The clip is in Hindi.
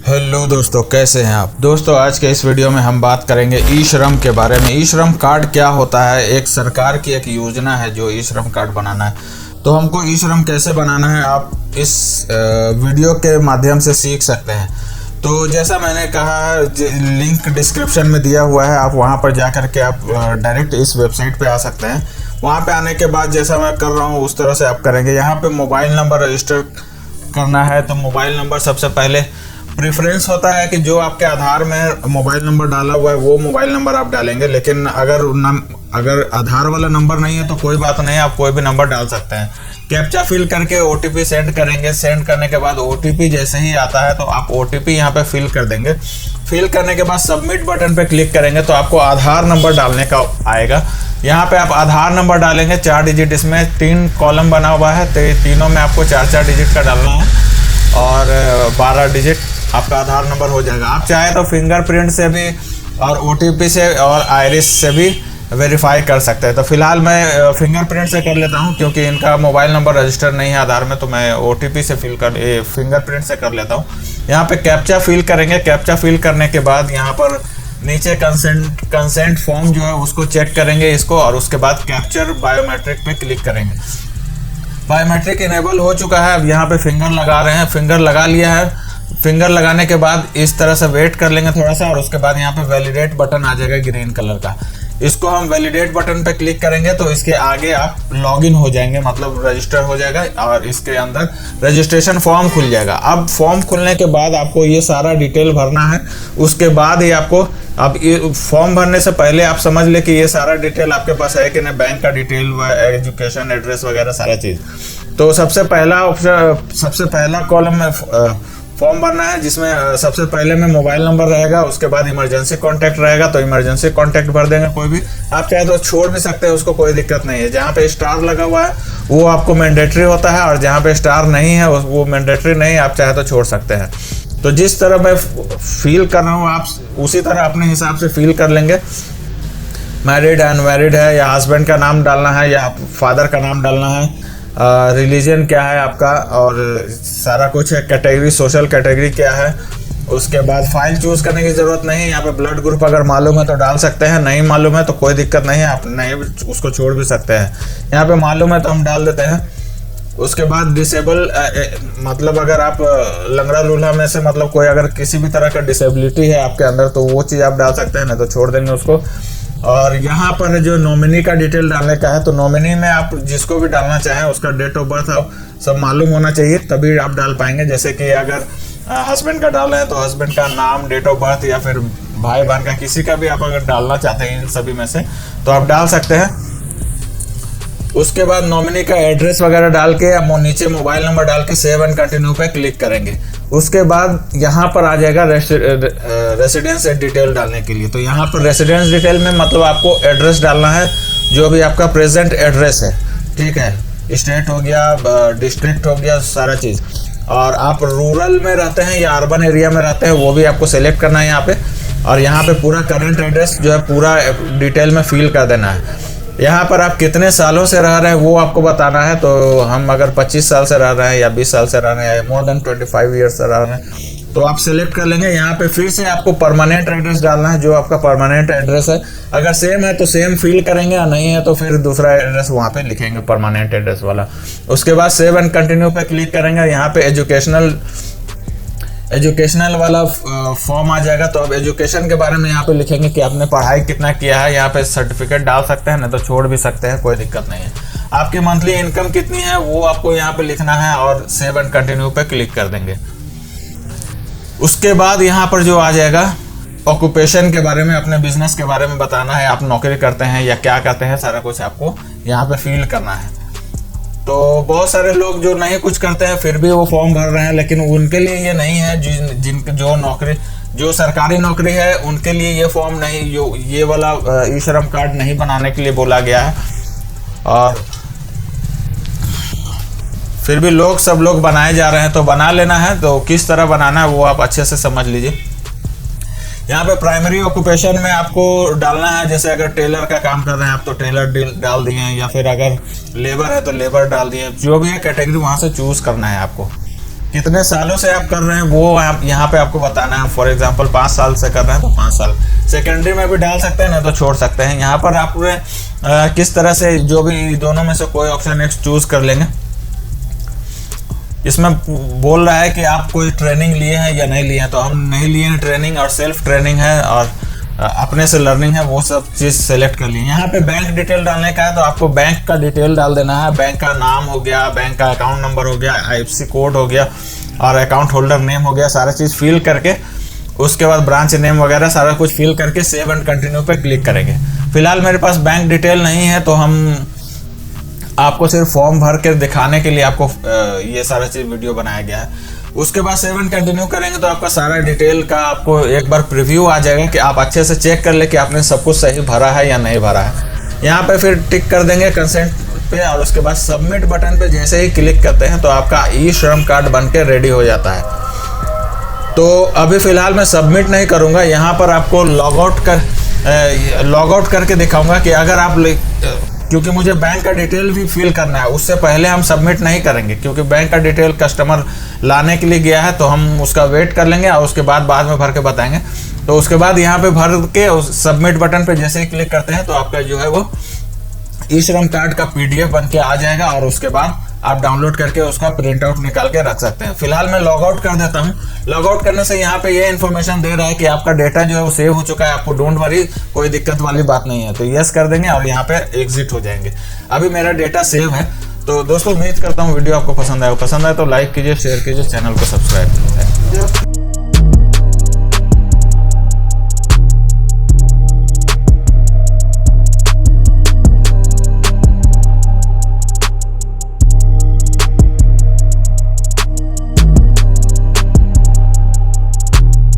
हेलो दोस्तों, कैसे हैं आप। दोस्तों, आज के इस वीडियो में हम बात करेंगे ई श्रम के बारे में। ई श्रम कार्ड क्या होता है। एक सरकार की एक योजना है जो ई श्रम कार्ड बनाना है। तो हमको ई श्रम कैसे बनाना है आप इस वीडियो के माध्यम से सीख सकते हैं। तो जैसा मैंने कहा है, लिंक डिस्क्रिप्शन में दिया हुआ है, आप वहां पर जा करके आप डायरेक्ट इस वेबसाइट पे आ सकते हैं। वहां पे आने के बाद जैसा मैं कर रहा हूँ उस तरह से आप करेंगे। यहाँ पे मोबाइल नंबर रजिस्टर करना है। तो मोबाइल नंबर सबसे पहले प्रेफरेंस होता है कि जो आपके आधार में मोबाइल नंबर डाला हुआ है वो मोबाइल नंबर आप डालेंगे। लेकिन अगर आधार वाला नंबर नहीं है तो कोई बात नहीं, आप कोई भी नंबर डाल सकते हैं। कैप्चा फिल करके ओटीपी सेंड करेंगे। सेंड करने के बाद ओटीपी जैसे ही आता है तो आप ओटीपी यहाँ पे फिल कर देंगे। फिल करने के बाद सबमिट बटन पे क्लिक करेंगे तो आपको आधार नंबर डालने का आएगा। यहाँ पे आप आधार नंबर डालेंगे 4 डिजिट, इसमें 3 कॉलम बना हुआ है तो तीनों में आपको 4-4 डिजिट का डालना है और 12 डिजिट आपका आधार नंबर हो जाएगा। आप चाहे तो फिंगरप्रिंट से भी और ओटीपी से और आइरिस से भी वेरीफाई कर सकते हैं। तो फिलहाल मैं फिंगरप्रिंट से कर लेता हूं क्योंकि इनका मोबाइल नंबर रजिस्टर नहीं है आधार में, तो मैं ओटीपी से फिंगरप्रिंट से कर लेता हूं। यहाँ पे कैप्चा फिल करेंगे। कैप्चा फिल करने के बाद यहाँ पर नीचे कंसेंट फॉर्म जो है उसको चेक करेंगे इसको, और उसके बाद कैप्चर बायोमेट्रिक पे क्लिक करेंगे। बायोमेट्रिक इनेबल हो चुका है। अब यहाँ पे फिंगर लगा रहे हैं। फिंगर लगा लिया है। फिंगर लगाने के बाद इस तरह से वेट कर लेंगे थोड़ा सा, और उसके बाद यहाँ पे वैलिडेट बटन आ जाएगा ग्रीन कलर का। इसको हम वैलिडेट बटन पे क्लिक करेंगे तो इसके आगे आप लॉगिन हो जाएंगे, मतलब रजिस्टर हो जाएगा और इसके अंदर रजिस्ट्रेशन फॉर्म खुल जाएगा। अब फॉर्म खुलने के बाद आपको ये सारा डिटेल भरना है। उसके बाद ही आपको, अब ये फॉर्म भरने से पहले आप समझ ले कि ये सारा डिटेल आपके पास है कि नहीं, बैंक का डिटेल, एजुकेशन, एड्रेस वगैरह सारा चीज। तो सबसे पहला कॉलम में फॉर्म भरना है जिसमें सबसे पहले में मोबाइल नंबर रहेगा, उसके बाद इमरजेंसी कॉन्टैक्ट रहेगा तो इमरजेंसी कॉन्टैक्ट भर देंगे कोई भी। आप चाहे तो छोड़ भी सकते हैं, उसको कोई दिक्कत नहीं है। जहाँ पे स्टार लगा हुआ है वो आपको मैंडेटरी होता है और जहाँ पे स्टार नहीं है वो मैंडेटरी नहीं, आप चाहे तो छोड़ सकते हैं। तो जिस तरह मैं फील कर रहा हूँ आप उसी तरह अपने हिसाब से फील कर लेंगे। मैरिड अनमैरिड है या हस्बैंड का नाम डालना है या फादर का नाम डालना है, रिलीजन क्या है आपका और सारा कुछ है। कैटेगरी, सोशल कैटेगरी क्या है। उसके बाद फाइल चूज करने की जरूरत नहीं है। यहाँ पे ब्लड ग्रुप अगर मालूम है तो डाल सकते हैं, नहीं मालूम है तो कोई दिक्कत नहीं है, आप नहीं उसको छोड़ भी सकते हैं। यहाँ पे मालूम है तो हम डाल देते हैं। उसके बाद डिसेबल, मतलब अगर आप लंगड़ा लूल्हा में से, मतलब कोई अगर किसी भी तरह का डिसेबिलिटी है आपके अंदर तो वो चीज़ आप डाल सकते हैं, नहीं तो छोड़ देंगे उसको। और यहाँ पर जो नॉमिनी का डिटेल डालने का है तो नॉमिनी में आप जिसको भी डालना चाहें उसका डेट ऑफ बर्थ सब मालूम होना चाहिए, तभी आप डाल पाएंगे। जैसे कि अगर हस्बैंड का डाल रहे हैं तो हस्बैंड का नाम, डेट ऑफ बर्थ, या फिर भाई बहन का किसी का भी आप अगर डालना चाहते हैं इन सभी में से तो आप डाल सकते हैं। उसके बाद नॉमिनी का एड्रेस वगैरह डाल के या नीचे मोबाइल नंबर डाल के सेव एंड कंटिन्यू पे क्लिक करेंगे। उसके बाद यहाँ पर आ जाएगा रेसिडेंस डिटेल डालने के लिए। तो यहाँ पर रेसिडेंस डिटेल में मतलब आपको एड्रेस डालना है जो भी आपका प्रेजेंट एड्रेस है, ठीक है। स्टेट हो गया, डिस्ट्रिक्ट हो गया, सारा चीज़। और आप रूरल में रहते हैं या अर्बन एरिया में रहते हैं वो भी आपको सेलेक्ट करना है यहाँ पे। और यहाँ पे पूरा करंट एड्रेस जो है पूरा डिटेल में फिल कर देना है। यहाँ पर आप कितने सालों से रह रहे हैं वो आपको बताना है। तो हम अगर 25 साल से रह रहे हैं या 20 साल से रह रहे हैं या मोर देन 25 ईयर्स से रह रहे हैं तो आप सेलेक्ट कर लेंगे। यहाँ पे फिर से आपको परमानेंट एड्रेस डालना है, जो आपका परमानेंट एड्रेस है। अगर सेम है तो सेम फिल करेंगे और नहीं है तो फिर दूसरा एड्रेस वहाँ पे लिखेंगे, परमानेंट एड्रेस वाला। उसके बाद सेव एंड कंटिन्यू पे क्लिक करेंगे। यहाँ पे एजुकेशनल वाला फॉर्म आ जाएगा। तो अब एजुकेशन के बारे में यहाँ पे लिखेंगे कि आपने पढ़ाई कितना किया है। यहाँ पे सर्टिफिकेट डाल सकते हैं, नहीं तो छोड़ भी सकते हैं, कोई दिक्कत नहीं है। आपकी मंथली इनकम कितनी है वो आपको यहाँ पे लिखना है और सेव एंड कंटिन्यू पे क्लिक कर देंगे। उसके बाद यहाँ पर जो आ जाएगा ऑक्यूपेशन के बारे में, अपने बिजनेस के बारे में बताना है, आप नौकरी करते हैं या क्या करते हैं, सारा कुछ आपको यहाँ पे फिल करना है। तो बहुत सारे लोग जो नहीं कुछ करते हैं फिर भी वो फॉर्म भर रहे हैं, लेकिन उनके लिए ये नहीं है। जो सरकारी नौकरी है उनके लिए ये फॉर्म नहीं, ये वाला ई श्रम कार्ड नहीं बनाने के लिए बोला गया है। और फिर भी सब लोग बनाए जा रहे हैं तो बना लेना है। तो किस तरह बनाना है वो आप अच्छे से समझ लीजिए। यहाँ पे प्राइमरी ऑक्यूपेशन में आपको डालना है, जैसे अगर टेलर का काम कर रहे हैं आप तो टेलर डाल दिए, या फिर अगर लेबर है तो लेबर डाल दिए। जो भी है कैटेगरी वहाँ से चूज करना है आपको। कितने सालों से आप कर रहे हैं वो आप यहाँ पे आपको बताना है। फॉर एग्जांपल 5 साल से कर रहे हैं तो 5 साल। सेकेंडरी में भी डाल सकते हैं, ना तो छोड़ सकते हैं। यहाँ पर आप किस तरह से जो भी दोनों में से कोई ऑप्शन एक चूज कर लेंगे। इसमें बोल रहा है कि आप कोई ट्रेनिंग लिए हैं या नहीं लिए हैं, तो हम नहीं लिए हैं ट्रेनिंग, और सेल्फ ट्रेनिंग है और अपने से लर्निंग है, वो सब चीज़ सेलेक्ट कर लिए। यहाँ पे बैंक डिटेल डालने का है तो आपको बैंक का डिटेल डाल देना है। बैंक का नाम हो गया, बैंक का अकाउंट नंबर हो गया, IFSC कोड हो गया और अकाउंट होल्डर नेम हो गया। सारा चीज़ फिल करके उसके बाद ब्रांच नेम वगैरह सारा कुछ फिल करके सेव एंड कंटिन्यू पे क्लिक करेंगे। फिलहाल मेरे पास बैंक डिटेल नहीं है तो हम आपको सिर्फ फॉर्म भर के दिखाने के लिए आपको ये सारा चीज़ वीडियो बनाया गया है। उसके बाद सेव एंड कंटिन्यू करेंगे तो आपका सारा डिटेल का आपको एक बार प्रीव्यू आ जाएगा कि आप अच्छे से चेक कर ले कि आपने सब कुछ सही भरा है या नहीं भरा है। यहाँ पे फिर टिक कर देंगे कंसेंट पे, और उसके बाद सबमिट बटन पे जैसे ही क्लिक करते हैं तो आपका ई श्रम कार्ड बन के रेडी हो जाता है। तो अभी फ़िलहाल मैं सबमिट नहीं करूँगा, यहाँ पर आपको लॉग आउट करके दिखाऊँगा कि अगर आप क्योंकि मुझे बैंक का डिटेल भी फिल करना है, उससे पहले हम सबमिट नहीं करेंगे क्योंकि बैंक का डिटेल कस्टमर लाने के लिए गया है, तो हम उसका वेट कर लेंगे और उसके बाद में भर के बताएंगे। तो उसके बाद यहाँ पे भर के सबमिट बटन पे जैसे ही क्लिक करते हैं तो आपका जो है वो ई श्रम कार्ड का PDF बन के आ जाएगा, और उसके बाद आप डाउनलोड करके उसका प्रिंट आउट निकाल के रख सकते हैं। फिलहाल मैं लॉग आउट कर देता हूँ। लॉग आउट करने से यहाँ पे ये इन्फॉर्मेशन दे रहा है कि आपका डेटा जो है वो सेव हो चुका है, आपको डोंट वरी, कोई दिक्कत वाली बात नहीं है। तो यस कर देंगे और यहाँ पे एग्जिट हो जाएंगे। अभी मेरा डेटा सेव है। तो दोस्तों उम्मीद करता हूँ वीडियो आपको पसंद आया तो लाइक कीजिए, शेयर कीजिए, चैनल को सब्सक्राइब कीजिए।